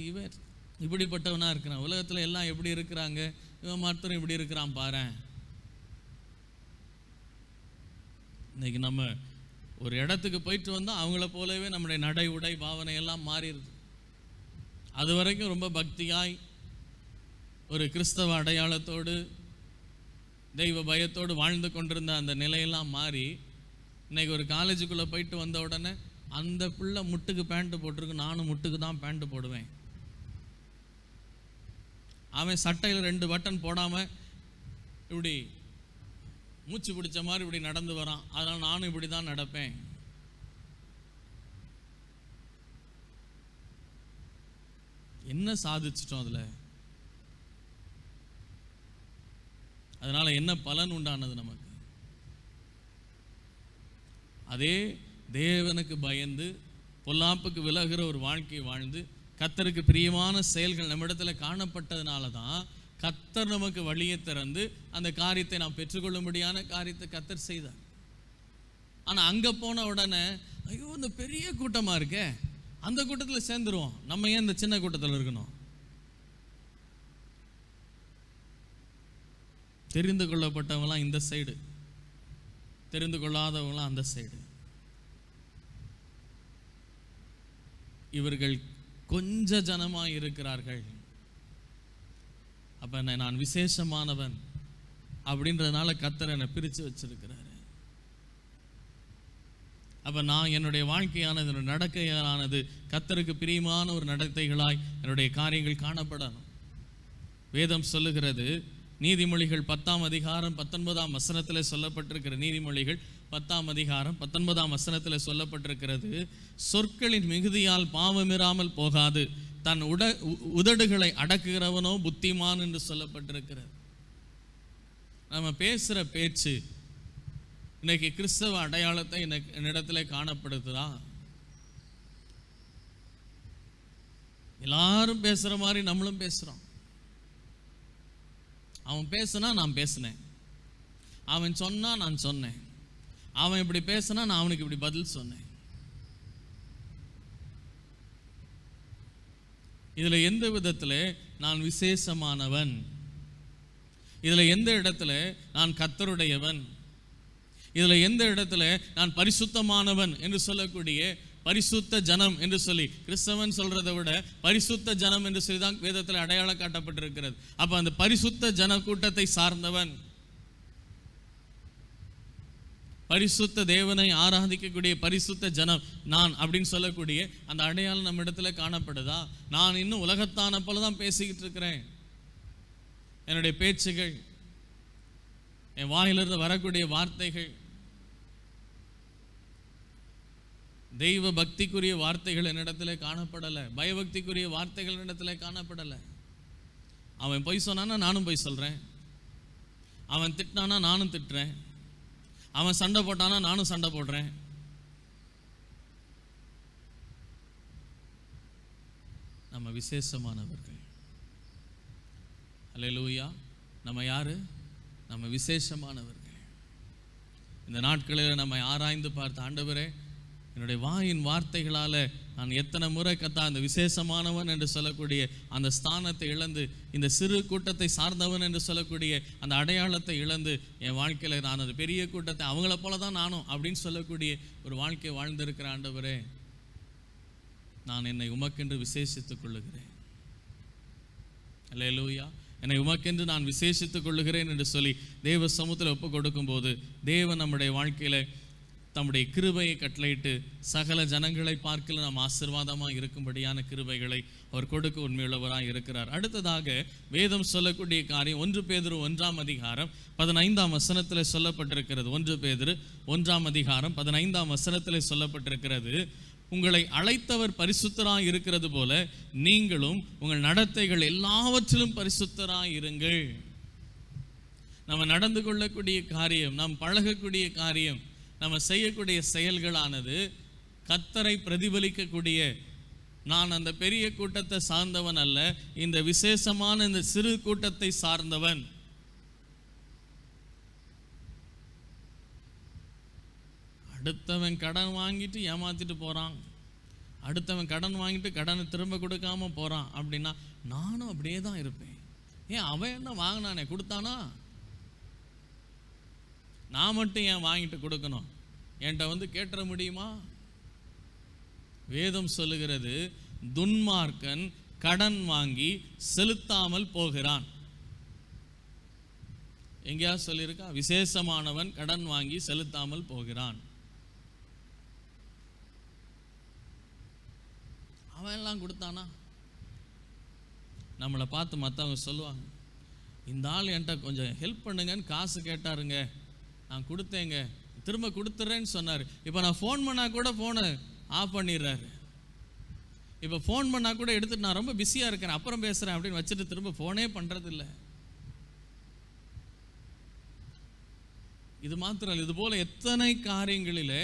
இவர் இப்படிப்பட்டவனாக இருக்கிறான், உலகத்தில் எல்லாம் எப்படி இருக்கிறாங்க, இவன் மாத்திரம் இப்படி இருக்கிறான் பாரு. இன்னைக்கு நம்ம ஒரு இடத்துக்கு போயிட்டு வந்தால் அவங்கள போலவே நம்முடைய நடை உடை பாவனை எல்லாம் மாறிடுது. அது வரைக்கும் ரொம்ப பக்தியாய் ஒரு கிறிஸ்தவ அடையாளத்தோடு தெய்வ பயத்தோடு வாழ்ந்து கொண்டிருந்த அந்த நிலையெல்லாம் மாறி இன்னைக்கு ஒரு காலேஜுக்குள்ளே போயிட்டு வந்த உடனே அந்த பிள்ளை முட்டுக்கு பேண்ட்டு போட்டிருக்கு, நானும் முட்டுக்கு தான் பேண்ட்டு போடுவேன். அவன் சட்டையில் 2 பட்டன் போடாமல் இப்படி மூச்சு பிடிச்ச மாதிரி இப்படி நடந்து வரான், அதனால் நானும் இப்படி தான் நடப்பேன். என்ன சாதிச்சிட்டோம் அதில்? அதனால என்ன பலன் உண்டானது நமக்கு? அதே தேவனுக்கு பயந்து பொல்லாப்புக்கு விலகுற ஒரு வாழ்க்கை வாழ்ந்து கர்த்தருக்கு பிரியமான செயல்கள் நம்மிடத்தில் காணப்பட்டதுனால தான் கர்த்தர் நமக்கு வழியை திறந்து அந்த காரியத்தை நாம் பெற்றுக்கொள்ளும்படியான காரியத்தை கர்த்தர் செய்தார். ஆனால் அங்கே போன உடனே ஐயோ இந்த பெரிய கூட்டமாக இருக்கே, அந்த கூட்டத்தில் சேர்ந்துருவோம், நம்ம ஏன் இந்த சின்ன கூட்டத்தில் இருக்கணும்? தெரிந்து கொள்ளப்பட்டவங்களாம் இந்த சைடு, தெரிந்து கொள்ளாதவங்களாம் அந்த சைடு. இவர்கள் கொஞ்ச ஜனமாய் இருக்கிறார்கள். அப்ப நான் விசேஷமானவன் அப்படின்றதுனால கர்த்தர் என்னை பிரித்து வச்சிருக்கிறாரு. அப்ப நான் என்னுடைய வாழ்க்கையானது, என்னுடைய நடக்கையானது கர்த்தருக்கு பிரியமான ஒரு நடத்தைகளாய் என்னுடைய காரியங்கள் காணப்படணும். வேதம் சொல்லுகிறது, நீதிமொழிகள் 10ஆம் அதிகாரம் 19ஆம் வசனத்தில் சொல்லப்பட்டிருக்கிற, நீதிமொழிகள் 10ஆம் அதிகாரம் 19ஆம் வசனத்தில் சொல்லப்பட்டிருக்கிறது, சொற்களின் மிகுதியால் பாவமிராமல் போகாது, தன் உதடுகளை அடக்குகிறவனோ புத்திமான் என்று சொல்லப்பட்டிருக்கிறது. நம்ம பேசுகிற பேச்சு இன்னைக்கு கிறிஸ்தவ அடையாளத்தை என்னிடத்துல காணப்படுத்துதா? எல்லாரும் பேசுகிற மாதிரி நம்மளும் பேசுகிறோம். அவன் பேசுனா நான் பேசினேன், அவன் சொன்னா நான் சொன்னேன், அவன் இப்படி பேசினா நான் அவனுக்கு இப்படி பதில் சொன்னேன். இதுல எந்த விதத்தில் நான் விசேஷமானவன், இதுல எந்த இடத்துல நான் கர்த்தருடையவன், இதுல எந்த இடத்துல நான் பரிசுத்தமானவன் என்று சொல்லக்கூடிய பரிசுத்த ஜனம் என்று சொல்லி, கிறிஸ்தவன் சொல்றதை விட பரிசுத்த ஜனம் என்று சொல்லி தான் வேதத்தில் அடையாளம் காட்டப்பட்டிருக்கிறது. அப்ப அந்த பரிசுத்த ஜன கூட்டத்தை சார்ந்தவன், பரிசுத்த தேவனை ஆராதிக்கக்கூடிய பரிசுத்த ஜனம் நான் அப்படின்னு சொல்லக்கூடிய அந்த அடையாளம் நம்ம இடத்துல காணப்படுதா? நான் இன்னும் உலகத்தான போல தான் பேசிக்கிட்டு இருக்கிறேன். என்னுடைய பேச்சுகள், என் வாயிலிருந்து வரக்கூடிய வார்த்தைகள் தெய்வ பக்திக்குரிய வார்த்தைகள் என்னிடத்துல காணப்படலை, பயபக்திக்குரிய வார்த்தைகள் என்னிடத்துல காணப்படலை. அவன் பொய் சொன்னானா நானும் பொய் சொல்றேன், அவன் திட்டினானா நானும் திட்டுறேன், அவன் சண்டை போட்டானா நானும் சண்டை போடுறேன். நம்ம விசேஷமானவர்கள். அல்லேலூயா. நம்ம யாரு? நம்ம விசேஷமானவர்கள். இந்த நாட்களில் நம்ம ஆராய்ந்து பார்த்த, ஆண்டவரே என்னுடைய வாயின் வார்த்தைகளால் நான் எத்தனை முறை அந்த விசேஷமானவன் என்று சொல்லக்கூடிய அந்த ஸ்தானத்தை இழந்து, இந்த சிறு கூட்டத்தை சார்ந்தவன் என்று சொல்லக்கூடிய அந்த அடையாளத்தை இழந்து, என் வாழ்க்கையில் நான் அந்த பெரிய கூட்டத்தை அவங்கள போல தான் நானும் அப்படின்னு சொல்லக்கூடிய ஒரு வாழ்க்கை வாழ்ந்திருக்கிற ஆண்டவரே, நான் என்னை உமக்கென்று விசேஷித்துக் கொள்ளுகிறேன். அல்லேலூயா. என்னை உமக்கென்று நான் விசேஷித்துக் கொள்ளுகிறேன் என்று சொல்லி தேவ சமூகத்தில் ஒப்பு கொடுக்கும் போது, தேவன் நம்முடைய வாழ்க்கையில தம்முடைய கிருபையை கட்டளையிட்டு சகல ஜனங்களை பார்க்கல நாம் ஆசீர்வாதமாக இருக்கும்படியான கிருபைகளை அவர் கொடுக்க உண்மையுள்ளவராக இருக்கிறார். அடுத்ததாக வேதம் சொல்லக்கூடிய காரியம் 1 பேதுரு 1ஆம் அதிகாரம் 15ஆம் வசனத்தில் சொல்லப்பட்டிருக்கிறது. 1 பேதுரு 1ஆம் அதிகாரம் 15ஆம் வசனத்தில் சொல்லப்பட்டிருக்கிறது, உங்களை அழைத்தவர் பரிசுத்தராய் இருக்கிறது போல நீங்களும் உங்கள் நடத்தைகள் எல்லாவற்றிலும் பரிசுத்தராய் இருங்கள். நம்ம நடந்து கொள்ளக்கூடிய காரியம், நாம் பழகக்கூடிய காரியம், நம்ம செய்யக்கூடிய செயல்களானது கர்த்தரை பிரதிபலிக்கக்கூடிய, நான் அந்த பெரிய கூட்டத்தை சார்ந்தவன் அல்ல, இந்த விசேஷமான இந்த சிறு கூட்டத்தை சார்ந்தவன். அடுத்தவன் கடன் வாங்கிட்டு ஏமாத்திட்டு போறான், அடுத்தவன் கடன் வாங்கிட்டு கடனை திரும்ப கொடுக்காம போறான் அப்படின்னா நானும் அப்படியே தான் இருப்பேன். ஏன் அவன் என்ன வாங்கினானே கொடுத்தானா, நான் மட்டும் ஏன் வாங்கிட்டு கொடுக்கணும்? என்கிட்ட கேட்டுற முடியுமா? வேதம் சொல்லுகிறது, துன்மார்க்கன் கடன் வாங்கி செலுத்தாமல் போகிறான். எங்கேயா சொல்லியிருக்கா? விசேஷமானவன் கடன் வாங்கி செலுத்தாமல் போகிறான். அவன் எல்லாம் கொடுத்தானா? நம்மளை பார்த்து மற்றவங்க சொல்லுவாங்க, இந்த ஆள் என்கிட்ட கொஞ்சம் ஹெல்ப் பண்ணுங்கன்னு காசு கேட்டாருங்க, நான் கொடுத்தேங்க, திரும்ப கொடுத்துட்றேன்னு சொன்னார். இப்போ நான் ஃபோன் பண்ணால் கூட ஃபோனை ஆஃப் பண்ணிடுறாரு. இப்போ ஃபோன் பண்ணால் கூட எடுத்துட்டு நான் ரொம்ப பிஸியாக இருக்கிறேன் அப்புறம் பேசுகிறேன் அப்படின்னு வச்சுட்டு திரும்ப ஃபோனே பண்ணுறதில்ல. இது மாத்திரம், இது போல எத்தனை காரியங்களிலே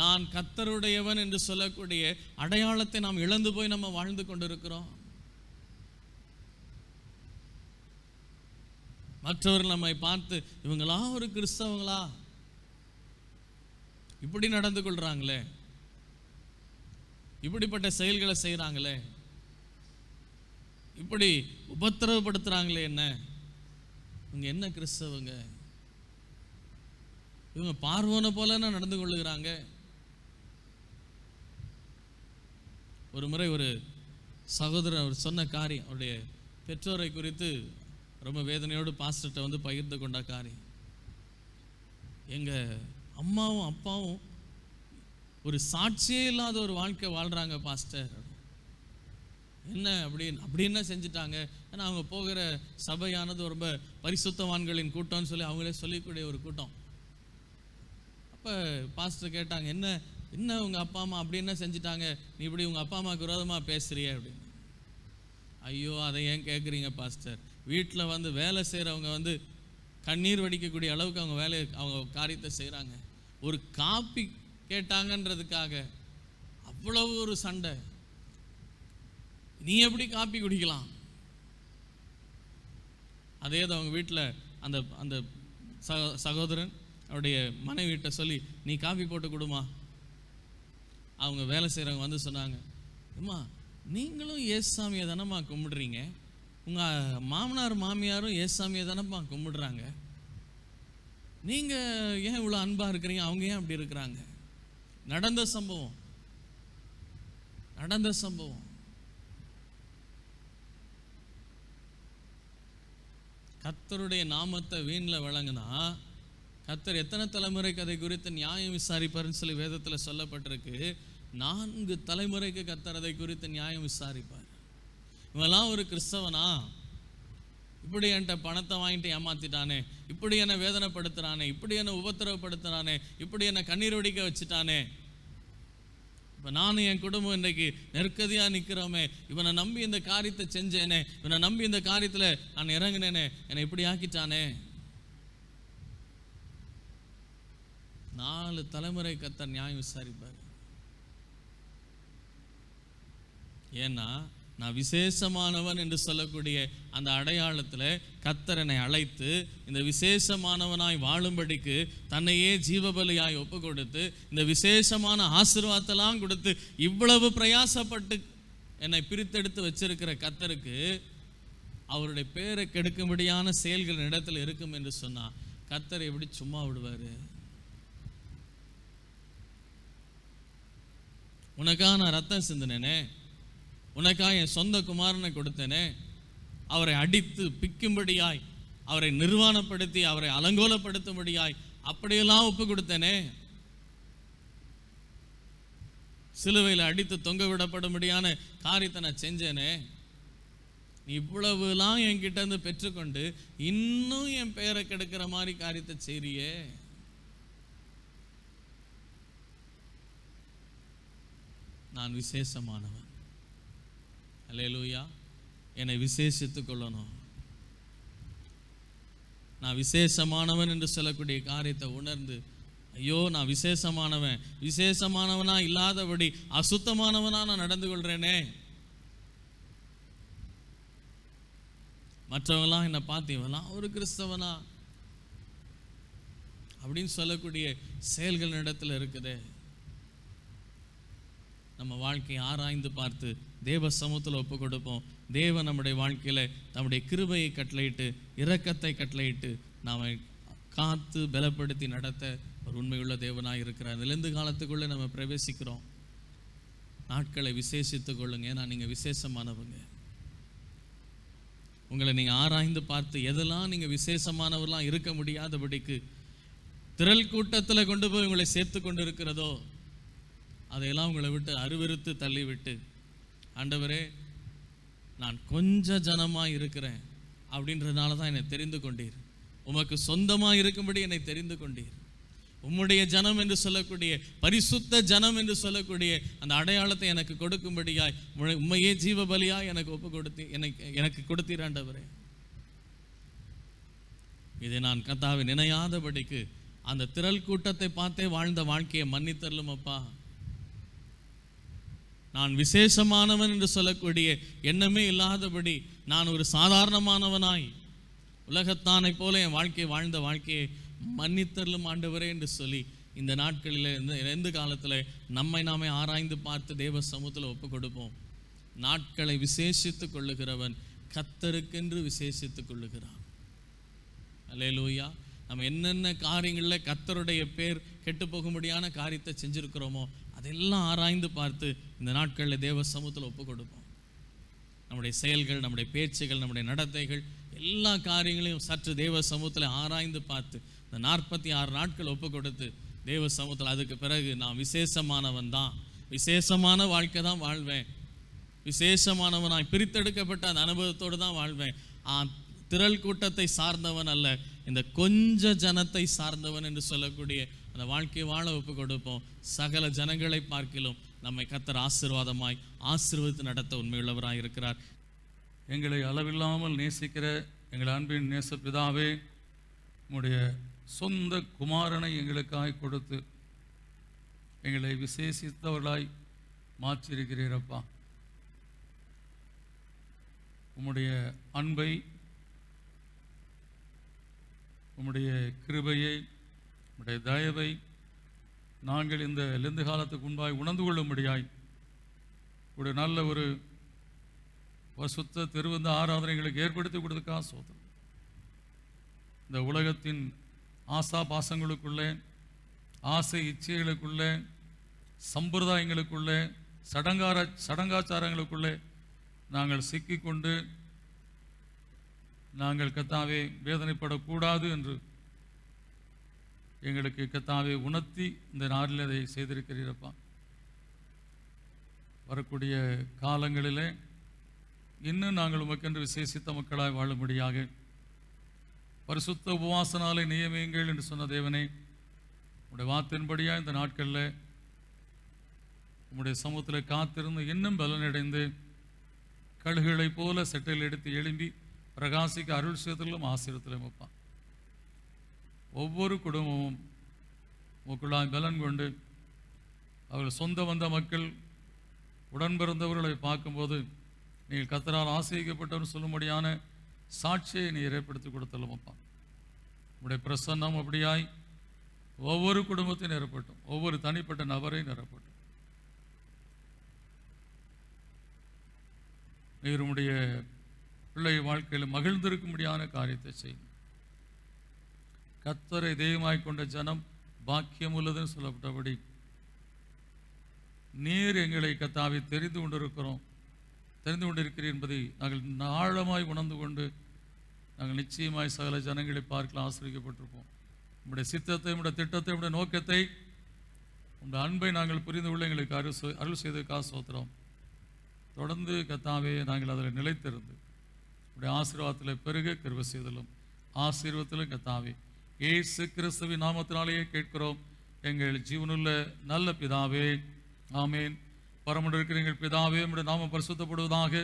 நான் கர்த்தருடையவன் என்று சொல்லக்கூடிய அடையாளத்தை நாம் இழந்து போய் நம்ம வாழ்ந்து கொண்டிருக்கிறோம். மற்றவர்கள் நம்மை பார்த்து, இவங்களா ஒரு கிறிஸ்தவங்களா, இப்படி நடந்து கொள்றாங்களே, இப்படிப்பட்ட செயல்களை செய்கிறாங்களே, இப்படி உபத்திரவப்படுத்துறாங்களே, இவங்க என்ன கிறிஸ்தவங்க? இவங்க பார்வோனை போல நடந்து கொள்ளுகிறாங்க. ஒரு முறை ஒரு சகோதரர் அவர் சொன்ன காரியம், அவருடைய பெற்றோரை குறித்து ரொம்ப வேதனையோடு பாஸ்டர்கிட்ட வந்து பகிர்ந்து கொண்ட காரியம். எங்கள் அம்மாவும் அப்பாவும் ஒரு சாட்சியே இல்லாத ஒரு வாழ்க்கை வாழ்கிறாங்க பாஸ்டர். என்ன அப்படி என்ன செஞ்சுட்டாங்க? ஏன்னா அவங்க போகிற சபையானது ரொம்ப பரிசுத்தவான்களின் கூட்டம்னு சொல்லி அவங்களே சொல்லிக்கூடிய ஒரு கூட்டம். அப்போ பாஸ்டர் கேட்டாங்க, என்ன உங்கள் அப்பா அம்மா அப்படி என்ன செஞ்சுட்டாங்க, நீ இப்படி உங்கள் அப்பா அம்மாவுக்கு விரோதமாக பேசுறிய அப்படின்னு. ஐயோ, அதை ஏன் கேட்குறீங்க பாஸ்டர்? வீட்டில் வந்து வேலை செய்கிறவங்க வந்து கண்ணீர் வடிக்கக்கூடிய அளவுக்கு அவங்க காரியத்தை செய்கிறாங்க. ஒரு காப்பி கேட்டாங்கன்றதுக்காக அவ்வளவு ஒரு சண்டை. நீ எப்படி காப்பி குடிக்கலாம்? அதே தான் அவங்க வீட்டில் அந்த அந்த சகோதரன் அவருடைய மனைவிட்ட சொல்லி, நீ காப்பி போட்டு கொடுமா. அவங்க வேலை செய்கிறவங்க வந்து சொன்னாங்க, அம்மா நீங்களும் ஏசாமியை தானம்மா கும்பிடுறீங்க, உங்கள் மாமனார் மாமியாரும் ஏசாமியை தானம்மா கும்பிடுறாங்க, நீங்கள் ஏன் இவ்வளோ அன்பாக இருக்கிறீங்க, அவங்க ஏன் அப்படி இருக்கிறாங்க? நடந்த சம்பவம். கர்த்தருடைய நாமத்தை வீணில் வழங்கினா கர்த்தர் எத்தனை தலைமுறைக்கு அதை குறித்து நியாயம் விசாரிப்பார்னு சொல்லி வேதத்தில் சொல்லப்பட்டிருக்கு. 4 தலைமுறைக்கு கர்த்தர் அதை குறித்து நியாயம் விசாரிப்பார். இவெல்லாம் ஒரு கிறிஸ்தவனா? இப்படி என்கிட்ட பணத்தை வாங்கிட்டு ஏமாத்திட்டானே, இப்படி என்னை வேதனைப்படுத்துறானே, இப்படி என்னை உபத்திரவப்படுத்துறானே, இப்படி என்னை கண்ணீர் வடிக்க வச்சுட்டானே, இப்போ நானும் என் குடும்பம் இன்றைக்கு நெருக்கதியாக நிற்கிறோமே, இவனை நம்பி இந்த காரியத்தை செஞ்சேனே, இவனை நம்பி இந்த காரியத்தில் நான் இறங்கினேனே, என்னை இப்படி ஆக்கிட்டானே. 4 தலைமுறை கர்த்தர் நியாயம் விசாரிப்பார். ஏன்னா நான் விசேஷமானவன் என்று சொல்லக்கூடிய அந்த அடையாளத்தில் கர்த்தர் என்னை அழைத்து இந்த விசேஷமானவனாய் வாழும்படிக்கு தன்னையே ஜீவபலியாய் ஒப்பு கொடுத்து இந்த விசேஷமான ஆசீர்வாதத்தெல்லாம் கொடுத்து இவ்வளவு பிரயாசப்பட்டு என்னை பிரித்தெடுத்து வச்சிருக்கிற கர்த்தருக்கு அவருடைய பேரை கெடுக்கும்படியான செயல்கள் இடத்துல இருக்கும் என்று சொன்னா கர்த்தர் எப்படி சும்மா விடுவாரு? உனக்காக நான் ரத்தம் சிந்தினேனே, உனக்காக என் சொந்த குமாரனை கொடுத்தேனே, அவரை அடித்து பிக்கும்படியாய், அவரை நிர்வாணப்படுத்தி, அவரை அலங்கோலப்படுத்தும்படியாய் அப்படியெல்லாம் ஒப்பு கொடுத்தேனே, சிலுவையில் அடித்து தொங்க விடப்படும்படியான காரியத்தை நான் செஞ்சேனே, நீ இவ்வளவுலாம் என்கிட்ட இருந்து பெற்றுக்கொண்டு இன்னும் என் பெயரை கெடுக்கிற மாதிரி காரியத்தை செய்றியே. நான் விசேஷமானவன். அல்லேலூயா. என்னை விசேஷித்துக் கொள்ளணும். நான் விசேஷமானவன் என்று சொல்லக்கூடிய காரியத்தை உணர்ந்து, ஐயோ நான் விசேஷமானவனா இல்லாதபடி அசுத்தமானவனா நான் நடந்து கொள்றேனே, மற்றவங்களாம் என்னை பார்த்து இவெல்லாம் ஒரு கிறிஸ்தவனா அப்படின்னு சொல்லக்கூடிய செயல்கள் இடத்துல இருக்குதே. நம்ம வாழ்க்கையை ஆராய்ந்து பார்த்து தேவ சமூகத்தில் ஒப்பு கொடுப்போம். தேவன் நம்முடைய வாழ்க்கையில் நம்முடைய கிருபையை கட்டளையிட்டு இரக்கத்தை கட்டளையிட்டு நாம் காத்து பலப்படுத்தி நடத்த ஒரு உண்மையுள்ள தேவனாக இருக்கிறார். அதிலிருந்து காலத்துக்குள்ளே நம்ம பிரவேசிக்கிறோம். நாட்களை விசேஷித்துக் கொள்ளுங்க. ஏன்னா நீங்கள் விசேஷமானவங்க. உங்களை நீங்கள் ஆராய்ந்து பார்த்து எதெல்லாம் நீங்கள் விசேஷமானவர்களாம் இருக்க முடியாதபடிக்கு திரள் கூட்டத்தில் கொண்டு போய் உங்களை சேர்த்து கொண்டு இருக்கிறதோ அதையெல்லாம் உங்களை விட்டு அருவருத்து தள்ளிவிட்டு, ஆண்டவரே நான் கொஞ்ச ஜனமாக இருக்கிறேன் அப்படின்றதுனால தான் என்னை தெரிந்து கொண்டீர், உமக்கு சொந்தமாக இருக்கும்படி என்னை தெரிந்து கொண்டீர், உம்முடைய ஜனம் என்று சொல்லக்கூடிய பரிசுத்த ஜனம் என்று சொல்லக்கூடிய அந்த அடையாளத்தை எனக்கு கொடுக்கும்படியாய் உம்மையே ஜீவ பலியாய் எனக்கு ஒப்பு கொடுத்து எனக்கு கொடுத்தீர் ஆண்டவரே. இதை நான் கர்த்தாவை நினையாதபடிக்கு அந்த திரள் கூட்டத்தை பார்த்தே வாழ்ந்த வாழ்க்கையை மன்னித்தரலும் அப்பா. நான் விசேஷமானவன் என்று சொல்லக்கூடிய எண்ணமே இல்லாதபடி நான் ஒரு சாதாரணமானவனாய் உலகத்தானை போல என் வாழ்க்கையை வாழ்ந்த வாழ்க்கையை மன்னித்தரலும் ஆண்டவரே என்று சொல்லி இந்த நாட்களில் எந்த காலத்தில் நம்மை நாமே ஆராய்ந்து பார்த்து தேவ சமூகத்தில் ஒப்பு கொடுப்போம். நாட்களை விசேஷித்து கொள்ளுகிறவன் கர்த்தருக்கென்று விசேஷித்து கொள்ளுகிறான். அல்லேலூயா. நம்ம என்னென்ன காரியங்களில் கர்த்தருடைய பேர் கெட்டு போகும்படியான காரியத்தை செஞ்சுருக்கிறோமோ அதெல்லாம் ஆராய்ந்து பார்த்து இந்த நாட்களில் தேவ சமூகத்தில் ஒப்பு கொடுப்போம். நம்முடைய செயல்கள், நம்முடைய பேச்சுகள், நம்முடைய நடத்தைகள் எல்லா காரியங்களையும் சற்று தேவ சமூகத்தில் ஆராய்ந்து பார்த்து இந்த 46 நாட்கள் ஒப்பு கொடுத்து தேவ சமூகத்தில் அதுக்கு பிறகு நான் விசேஷமானவன் தான், விசேஷமான வாழ்க்கை தான் வாழ்வேன், விசேஷமானவனாய் பிரித்தெடுக்கப்பட்ட அந்த அனுபவத்தோடு தான் வாழ்வேன், திரள் கூட்டத்தை சார்ந்தவன் அல்ல, இந்த கொஞ்ச ஜனத்தை சார்ந்தவன் என்று சொல்லக்கூடிய அந்த வாழ்க்கையை வாழ ஒப்பு கொடுப்போம். சகல ஜனங்களை பார்க்கிலும் நம்மை கர்த்தர் ஆசீர்வாதமாய் ஆசீர்வதித்து நடத்த உண்மையுள்ளவராய் இருக்கிறார். எங்களை அளவில்லாமல் நேசிக்கிற எங்கள் அன்பின் நேச பிதாவே, உம்முடைய சொந்த குமாரனை எங்களுக்காய் கொடுத்து எங்களை விசேஷித்தவர்களாய் மாற்றியிருக்கிறீரப்பா. உம்முடைய அன்பை, உம்முடைய கிருபையை, உம்முடைய தயவை நாங்கள் இந்த லெந்து காலத்துக்கு முன்பாய் உணர்ந்து கொள்ளும்படியாய் ஒரு நல்ல ஒரு பரிசுத்த திருவந்த ஆராதனைகளுக்கு ஏற்படுத்தி கொடுத்துக்கா சோதனை. இந்த உலகத்தின் ஆசா பாசங்களுக்குள்ளே, ஆசை இச்சைகளுக்குள்ளே, சம்பிரதாயங்களுக்குள்ளே, சடங்காச்சாரங்களுக்குள்ளே நாங்கள் சிக்கிக்கொண்டு நாங்கள் கர்த்தாவே வேதனைப்படக்கூடாது என்று எங்களுக்கு கர்த்தாவே உணர்த்தி இந்த நாளில் அதை செய்திருக்கிறீரப்பா. வரக்கூடிய காலங்களிலே இன்னும் நாங்கள் உமக்கென்று விசேஷித்த மக்களாய் வாழும்படியாக பரிசுத்த உபவாசனாலை நியமியுங்கள் என்று சொன்ன தேவனே, உம்முடைய வார்த்தையின்படியாக இந்த நாட்களில் உம்முடைய சமூகத்தில் காத்திருந்து இன்னும் பலனடைந்து கழுகுகளை போல செட்டையில் எடுத்து எழும்பி பிரகாசிக்க அருள் செய்தலும் ஆசீர்வத்திலும் அப்பா. ஒவ்வொரு குடும்பமும் உங்களுக்குள்ளாய் பலன் கொண்டு அவர்கள் சொந்த வந்த மக்கள் உடன் பிறந்தவர்களை பார்க்கும்போது நீங்கள் கர்த்தரால் ஆசீர்வதிக்கப்பட்டவர் சொல்லும்படியான சாட்சியை நீர் ஏற்படுத்தி கொடுத்தலும் அப்பா. உங்களுடைய பிரசன்னம் அப்படியாய் ஒவ்வொரு குடும்பத்தையும் நிரப்பட்டும், ஒவ்வொரு தனிப்பட்ட நபரையும் நிரப்பட்டும். நீர் உம்முடைய பிள்ளை வாழ்க்கையில் மகிழ்ந்திருக்கும்படியான காரியத்தை செய்யும். கர்த்தரை தெய்வமாய் கொண்ட ஜனம் பாக்கியம் உள்ளதுன்னு சொல்லப்பட்டபடி நீர் எங்களை கர்த்தாவை தெரிந்து கொண்டிருக்கிறீர் என்பதை நாங்கள் ஆழமாய் உணர்ந்து கொண்டு நாங்கள் நிச்சயமாய் சகல ஜனங்களை பார்க்கலாம் ஆசிரியப்பட்டிருப்போம். உங்களுடைய சித்தத்தை, உங்களுடைய திட்டத்தை, உங்களுடைய நோக்கத்தை, உங்களுடைய அன்பை நாங்கள் புரிந்து கொள்ள எங்களுக்கு அருள் செய்ததுக்காக ஸ்தோத்திரம். தொடர்ந்து கர்த்தாவே நாங்கள் அதில் நிலைத்திருந்து உடைய ஆசீர்வாதத்தில் பெருக கிருபை செய்தலும் ஆசீர்வாதத்திலும் கர்த்தாவே இயேசு கிறிஸ்துவின் நாமத்தினாலேயே கேட்கிறோம் எங்கள் ஜீவனுள்ள நல்ல பிதாவே, ஆமேன். பரமண்டல இருக்கிற எங்கள் பிதாவே, உம்முடைய நாமம் பரிசுத்தப்படுவதாக,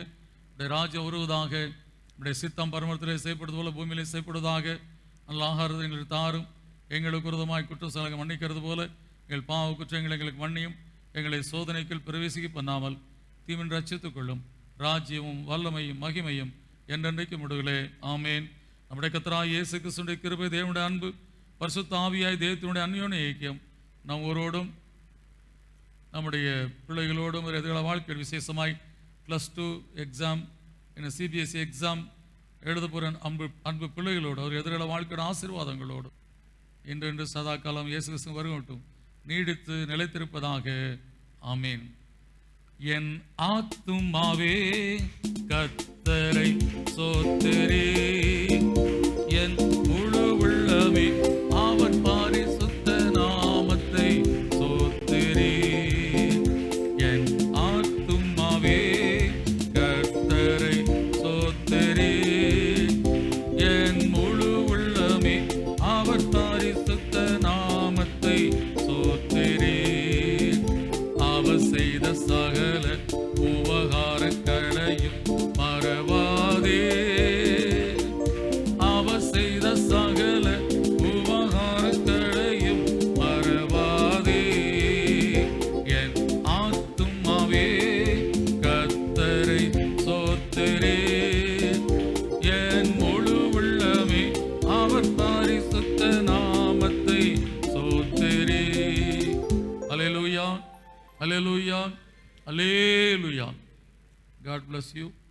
உடைய ராஜ்யம் வருவதாக, உடைய சித்தம் பரமண்டலத்திலே செய்யப்படுவது போல பூமியிலே செய்யப்படுவதாக. நல்ல ஆகாரத்தை எங்களுக்கு தாரும், எங்களுக்கு விரோதமாய் குற்றச்சாட்டு மன்னிக்கிறது போல எங்கள் பாவ குற்றங்களை எங்களுக்கு மன்னியும், எங்களை சோதனைக்குள் பிரவேசிக்க பண்ணாமல் தீவின் ரட்சித்துக் கொள்ளும். ராஜ்யமும் வல்லமையும் மகிமையும் என்றென்றைக்கு முடிவுகளே, ஆமேன். நம்முடைய கர்த்தராகிய இயேசு கிறிஸ்துவின் கிருபை, தேவனுடைய அன்பு, பரிசுத்த ஆவியாய் தேவத்தினுடைய அந்யோன்ய ஐக்கியம் நம் ஒருவரோடும் நம்முடைய பிள்ளைகளோடும் எதிர்கால வாழ்க்கையில் விசேஷமாய் +2 எக்ஸாம் CBSE எக்ஸாம் எழுத போகிற அன்பு பிள்ளைகளோடு அவர் எதிர்கால வாழ்க்கையோட ஆசீர்வாதங்களோடு இன்று சதா காலம் இயேசு கிறிஸ்து வருகட்டும் நீடித்து நிலைத்திருப்பதாக. ஆமீன். என் ஆத்துமாவே கர்த்தரை ஸ்தோத்திரி, என் முழு உள்ளமே அவர் பரிசுத்த நாமத்தை ஸ்தோத்திரி. என் ஆத்துமாவே கர்த்தரை ஸ்தோத்திரி, என் முழு உள்ளமே அவர் பரிசுத்த நாமத்தை ஸ்தோத்திரி. அவர் செய்த சகல உபகாரங்களையும் மறவாதே, காட் bless யூ.